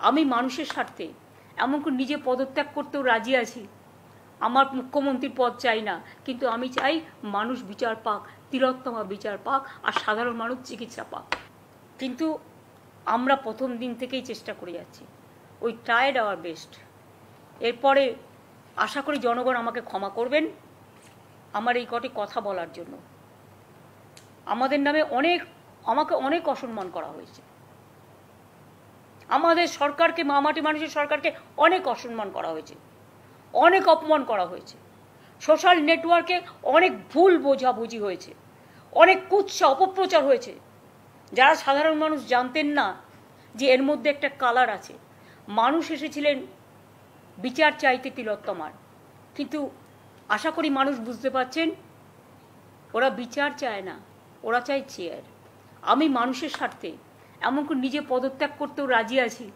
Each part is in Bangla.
আমি মানুষের স্বার্থে এমনকি নিজে পদত্যাগ করতেও রাজি আছি। আমার মুখ্যমন্ত্রীর পদ চাই না, কিন্তু আমি চাই মানুষ বিচার পাক, তিলোত্তমা বিচার পাক, আর সাধারণ মানুষ চিকিৎসা পাক। কিন্তু আমরা প্রথম দিন থেকেই চেষ্টা করে যাচ্ছি, উই ট্রাইড আওয়ার বেস্ট। এরপরে আশা করি জনগণ আমাকে ক্ষমা করবেন আমার এই কটি কথা বলার জন্য। আমাদের নামে আমাকে অনেক অসম্মান করা হয়েছে, আমাদের সরকারকে, মামাটি মানুষের সরকারকে অনেক অসম্মান করা হয়েছে, অনেক অপমান করা হয়েছে। সোশ্যাল নেটওয়ার্কে অনেক ভুল বোঝাবুঝি হয়েছে, অনেক কুৎসা অপপ্রচার হয়েছে, যারা সাধারণ মানুষ জানতেন না যে এর মধ্যে একটা কালার আছে। মানুষ এসেছিলেন বিচার চাইতে তিলোত্তমার, কিন্তু আশা করি মানুষ বুঝতে পারছেন ওরা বিচার চায় না, ওরা চায় চেয়ার। আমি মানুষের স্বার্থে এমনকি নিজে পদত্যাগ করতেও রাজি আছি।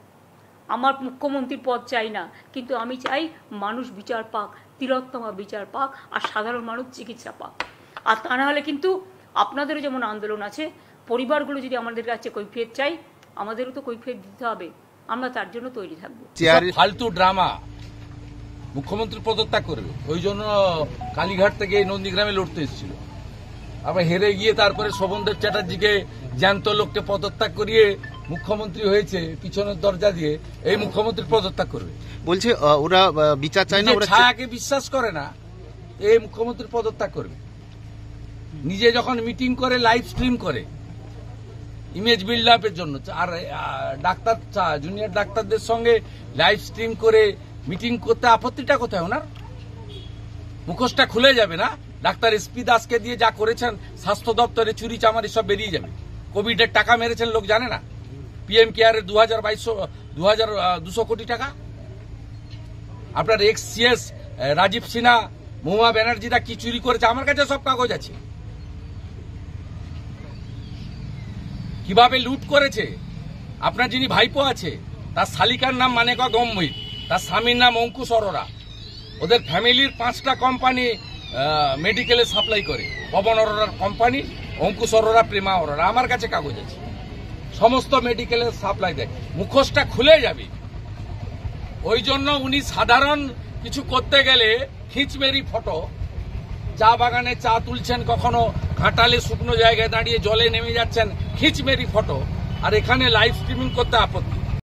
আমার মুখ্যমন্ত্রীর পদ চাই না, কিন্তু আমি চাই মানুষ বিচার পাক, তিলোত্তমা বিচার পাক, আর সাধারণ মানুষ চিকিৎসা পাক। আর তা না হলে কিন্তু আপনাদেরও যেমন আন্দোলন আছে, পরিবারগুলো যদি আমাদের কাছে কৈফিয়ত চাই, আমাদেরও তো কৈফিয়ত দিতে হবে। আমরা তার জন্য তৈরি থাকবো। ফালতু ড্রামা, মুখ্যমন্ত্রী পদত্যাগ করবে, ওই জন্য কালীঘাট থেকে নন্দীগ্রামে লড়তে এসেছিল। আবার হেরে গিয়ে তারপরে শোভনদেব চ্যাটার্জিকে জ্যান্ত লোককে পদত্যাগ করিয়ে মুখ্যমন্ত্রী হয়েছে পিছনের দরজা দিয়ে। এই মুখ্যমন্ত্রী পদত্যাগ করবে বলছে, ওরা বিচার চায় না, ওরা ছায়াকে বিশ্বাস করে না। এই মুখ্যমন্ত্রী পদত্যাগ করবে। নিজে যখন মিটিং করে, লাইভ স্ট্রিম করে ইমেজ বিল্ড আপের জন্য, আর ডাক্তার জুনিয়র ডাক্তারদের সঙ্গে লাইভ স্ট্রিম করে মিটিং করতে আপত্তিটা কোথায় ওনার? মুখোশটা খুলে যাবে না? ডাক্তার এসপি দাসকে দিয়ে যা করেছেন, স্বাস্থ্য দপ্তরে চুরি চামারি সব বেরিয়ে যাবে। কোভিডের টাকা মেরেছেন লোক জানে না? পিএম কেয়ারের 2200 কোটি টাকা। আপনার এক্স সিএস রাজীব সিনহা, মহুয়া ব্যানার্জিরা কি চুরি করেছে, আমার কাছে সব কাগজ আছে। কিভাবে লুট করেছে। আপনার যিনি ভাইপো আছে, তার শালিকার নাম মানেকা গম্ভীর, তার স্বামীর নাম অঙ্কুশ অরোরা। ওদের ফ্যামিলির 5টা কোম্পানি মেডিকেলে সাপ্লাই করে। পবন অরোরার কোম্পানি, অঙ্কুশ অরোরা, প্রেমা অরোরা। আমার কাছে কাগজ আছে, সমস্ত মেডিকেলে সাপ্লাই দেয়। মুখোশটা খুলে যাবে। ওই জন্য উনি সাধারণ কিছু করতে গেলে খিঁচমেরি ফটো, চা বাগানে চা তুলছেন, কখনো ঘাটালে শুকনো জায়গায় দাঁড়িয়ে জলে নেমে যাচ্ছেন, খিঁচমেরি ফটো, আর এখানে লাইভ স্ট্রিমিং করতে আপত্তি।